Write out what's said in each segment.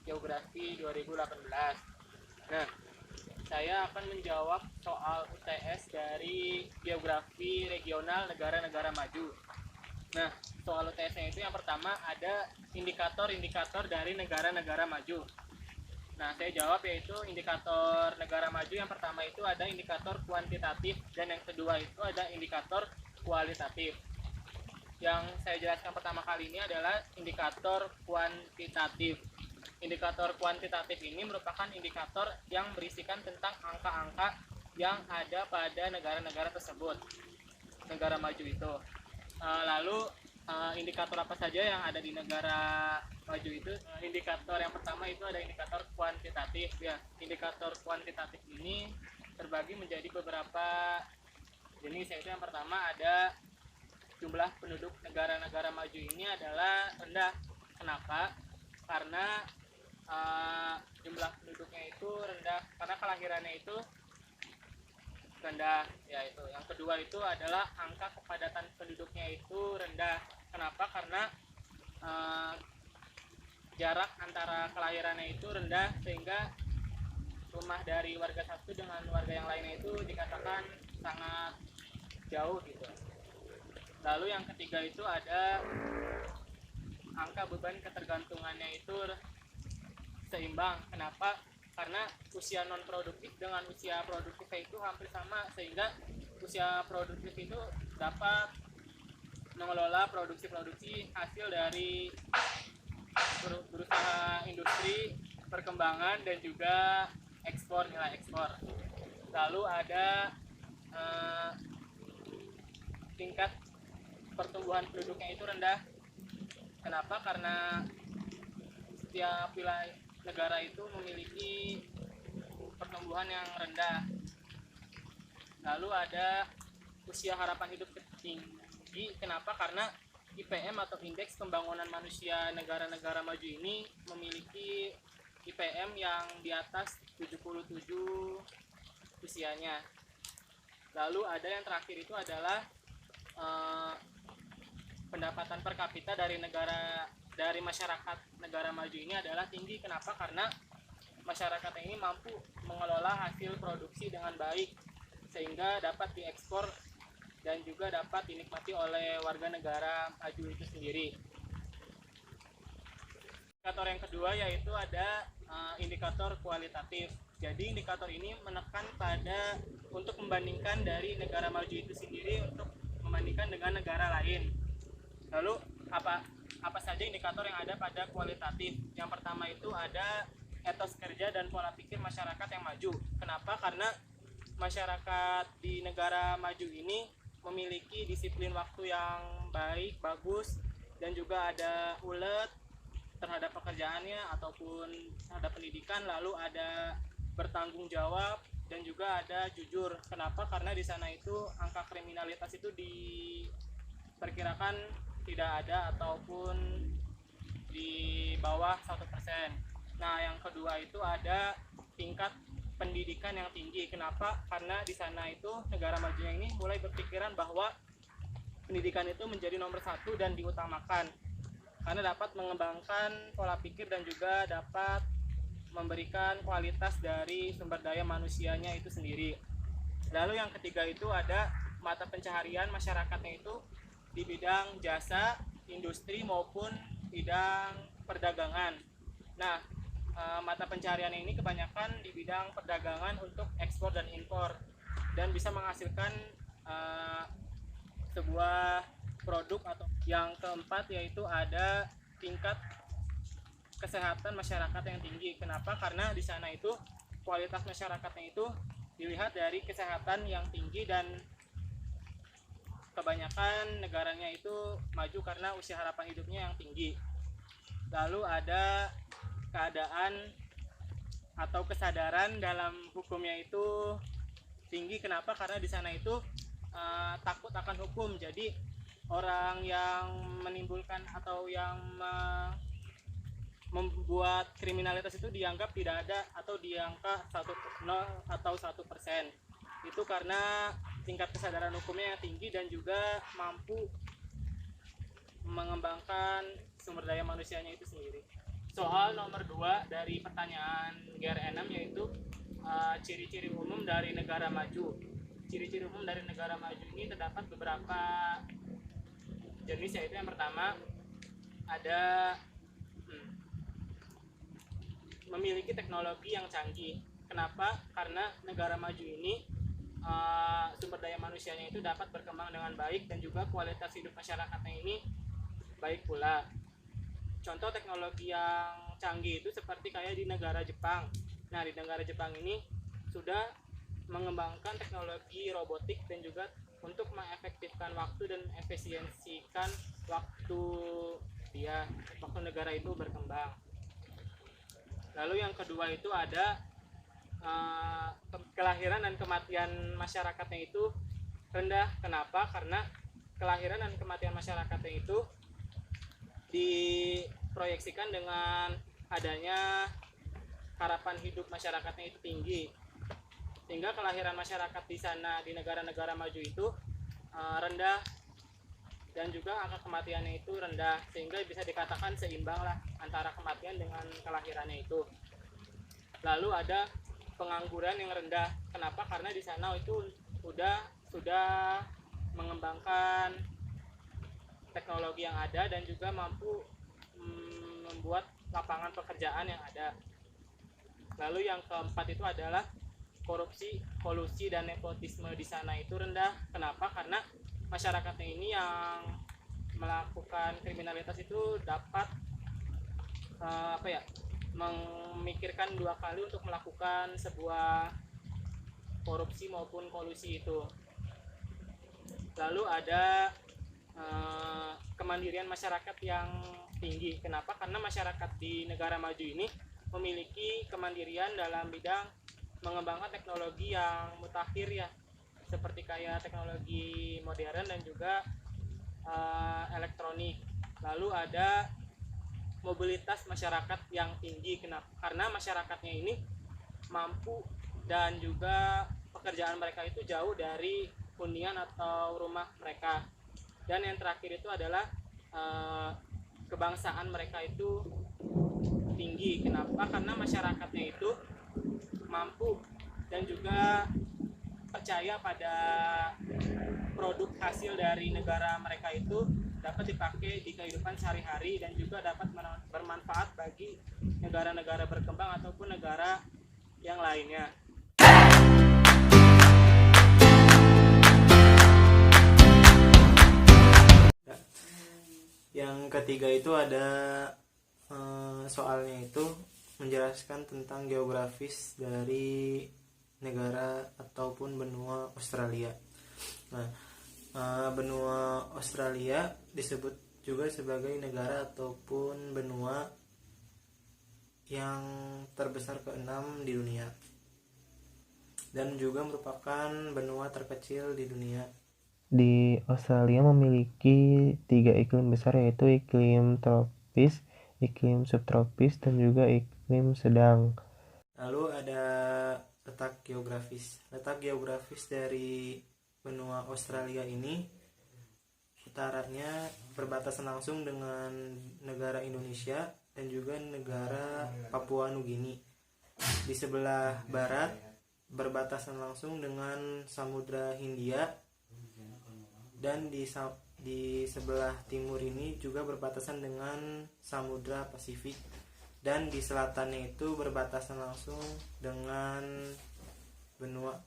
Geografi 2018. Nah, saya akan menjawab soal UTS dari Geografi Regional Negara-Negara Maju. Nah, soal UTS-nya itu yang pertama ada indikator-indikator dari negara-negara maju. Nah, saya jawab yaitu indikator negara maju yang pertama itu ada indikator kuantitatif dan yang kedua itu ada indikator kualitatif. Yang saya jelaskan pertama kali ini adalah indikator kuantitatif. Indikator kuantitatif ini merupakan indikator yang berisikan tentang angka-angka yang ada pada negara-negara tersebut, negara maju itu. Lalu indikator apa saja yang ada di negara maju itu? Indikator yang pertama itu ada indikator kuantitatif ya. Indikator kuantitatif ini terbagi menjadi beberapa jenis, yaitu yang pertama ada jumlah penduduk negara-negara maju ini adalah rendah. Kenapa? Karena jumlah penduduknya itu rendah karena kelahirannya itu rendah ya itu. Yang kedua itu adalah angka kepadatan penduduknya itu rendah. Kenapa? Karena jarak antara kelahirannya itu rendah sehingga rumah dari warga satu dengan warga yang lainnya itu dikatakan sangat jauh gitu. Lalu yang ketiga itu ada angka beban ketergantungannya itu seimbang. Kenapa? Karena usia non produktif dengan usia produktif itu hampir sama, sehingga usia produktif itu dapat mengelola produksi hasil dari berusaha industri, perkembangan dan juga ekspor, nilai ekspor. Lalu ada tingkat pertumbuhan penduduknya itu rendah. Kenapa? Karena setiap wilayah negara itu memiliki pertumbuhan yang rendah. Lalu ada usia harapan hidup tinggi. Kenapa? Karena IPM atau Indeks Pembangunan Manusia negara-negara maju ini memiliki IPM yang di atas 77 usianya. Lalu ada yang terakhir itu adalah pendapatan per kapita dari masyarakat negara maju ini adalah tinggi. Kenapa? Karena masyarakat ini mampu mengelola hasil produksi dengan baik sehingga dapat diekspor dan juga dapat dinikmati oleh warga negara maju itu sendiri. Indikator yang kedua yaitu ada indikator kualitatif. Jadi indikator ini menekan pada untuk membandingkan dari negara maju itu sendiri untuk membandingkan dengan negara lain. Lalu apa saja indikator yang ada pada kualitatif? Yang pertama itu ada etos kerja dan pola pikir masyarakat yang maju. Kenapa? Karena masyarakat di negara maju ini memiliki disiplin waktu yang baik, bagus, dan juga ada ulet terhadap pekerjaannya ataupun terhadap pendidikan. Lalu ada bertanggung jawab dan juga ada jujur. Kenapa? Karena di sana itu angka kriminalitas itu diperkirakan tidak ada ataupun di bawah 1%. Nah, yang kedua itu ada tingkat pendidikan yang tinggi. Kenapa? Karena di sana itu negara majunya ini mulai berpikiran bahwa pendidikan itu menjadi nomor satu dan diutamakan karena dapat mengembangkan pola pikir dan juga dapat memberikan kualitas dari sumber daya manusianya itu sendiri. Lalu yang ketiga itu ada mata pencaharian masyarakatnya itu di bidang jasa, industri maupun bidang perdagangan. Nah, mata pencaharian ini kebanyakan di bidang perdagangan untuk ekspor dan impor dan bisa menghasilkan sebuah produk. Atau yang keempat yaitu ada tingkat kesehatan masyarakat yang tinggi. Kenapa? Karena di sana itu kualitas masyarakatnya itu dilihat dari kesehatan yang tinggi dan kebanyakan negaranya itu maju karena usia harapan hidupnya yang tinggi. Lalu ada keadaan atau kesadaran dalam hukumnya itu tinggi. Kenapa? Karena di sana itu takut akan hukum. Jadi orang yang menimbulkan atau yang membuat kriminalitas itu dianggap tidak ada atau di angka 0 atau 1%. Itu karena tingkat kesadaran hukumnya yang tinggi dan juga mampu mengembangkan sumber daya manusianya itu sendiri. soal nomor 2 dari pertanyaan GR6, yaitu ciri-ciri umum dari negara maju. Ciri-ciri umum dari negara maju ini terdapat beberapa jenis, yaitu yang pertama ada memiliki teknologi yang canggih. Kenapa? Karena negara maju ini sumber daya manusianya itu dapat berkembang dengan baik dan juga kualitas hidup masyarakatnya ini baik pula. Contoh teknologi yang canggih itu seperti kayak di negara Jepang. Nah, di negara Jepang ini sudah mengembangkan teknologi robotik dan juga untuk mengefektifkan waktu dan efisiensikan waktu negara itu berkembang. Lalu yang kedua itu ada kelahiran dan kematian masyarakatnya itu rendah. Kenapa? Karena kelahiran dan kematian masyarakatnya itu diproyeksikan dengan adanya harapan hidup masyarakatnya itu tinggi, sehingga kelahiran masyarakat di sana di negara-negara maju itu rendah, dan juga angka kematiannya itu rendah, sehingga bisa dikatakan seimbang lah antara kematian dengan kelahirannya itu. Lalu ada pengangguran yang rendah. Kenapa? Karena di sana itu sudah mengembangkan teknologi yang ada dan juga mampu membuat lapangan pekerjaan yang ada. Lalu yang keempat itu adalah korupsi, kolusi, dan nepotisme di sana itu rendah. Kenapa? Karena masyarakatnya ini yang melakukan kriminalitas itu dapat memikirkan dua kali untuk melakukan sebuah korupsi maupun kolusi itu. Lalu ada kemandirian masyarakat yang tinggi. Kenapa? Karena masyarakat di negara maju ini memiliki kemandirian dalam bidang mengembangkan teknologi yang mutakhir ya, seperti kayak teknologi modern dan juga elektronik. Lalu ada mobilitas masyarakat yang tinggi. Kenapa? Karena masyarakatnya ini mampu dan juga pekerjaan mereka itu jauh dari hunian atau rumah mereka. Dan yang terakhir itu adalah kebangsaan mereka itu tinggi. Kenapa? Karena masyarakatnya itu mampu dan juga percaya pada produk hasil dari negara mereka itu dapat dipakai di kehidupan sehari-hari dan juga dapat bermanfaat bagi negara-negara berkembang ataupun negara yang lainnya. Yang ketiga itu ada soalnya itu menjelaskan tentang geografis dari negara ataupun benua Australia. Nah, benua Australia disebut juga sebagai negara ataupun benua yang terbesar ke-6 di dunia dan juga merupakan benua terkecil di dunia. Di Australia memiliki 3 iklim besar, yaitu iklim tropis, iklim subtropis, dan juga iklim sedang. Lalu ada letak geografis. Letak geografis dari benua Australia ini utaranya berbatasan langsung dengan negara Indonesia dan juga negara Papua Nugini. Di sebelah barat berbatasan langsung dengan Samudra Hindia, dan di sebelah timur ini juga berbatasan dengan Samudra Pasifik, dan di selatannya itu berbatasan langsung dengan benua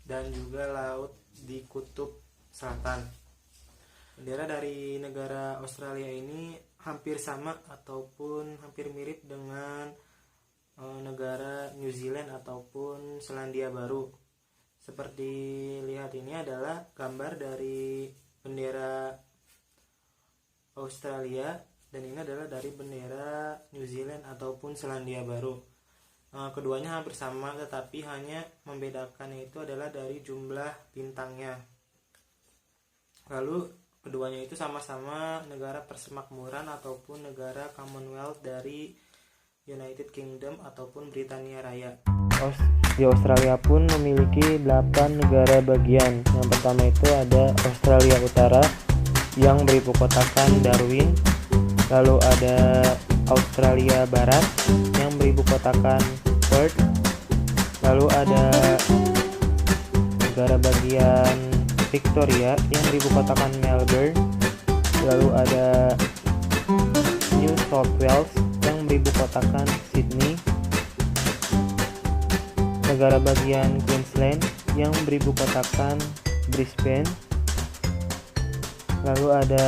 dan juga laut di kutub selatan. Bendera dari negara Australia ini hampir sama ataupun hampir mirip dengan negara New Zealand ataupun Selandia Baru. Seperti lihat, ini adalah gambar dari bendera Australia dan ini adalah dari bendera New Zealand ataupun Selandia Baru. Keduanya hampir sama, tetapi hanya membedakannya itu adalah dari jumlah bintangnya. Lalu keduanya itu sama-sama negara persemakmuran ataupun negara Commonwealth dari United Kingdom ataupun Britania Raya. Di Australia pun memiliki 8 negara bagian. Yang pertama itu ada Australia Utara yang beribukotakan Darwin. Lalu ada Australia Barat yang beribu kotakan Perth. Lalu ada negara bagian Victoria yang beribu kotakan Melbourne. Lalu ada New South Wales yang beribu kotakan Sydney. Negara bagian Queensland yang beribu kotakan Brisbane. Lalu ada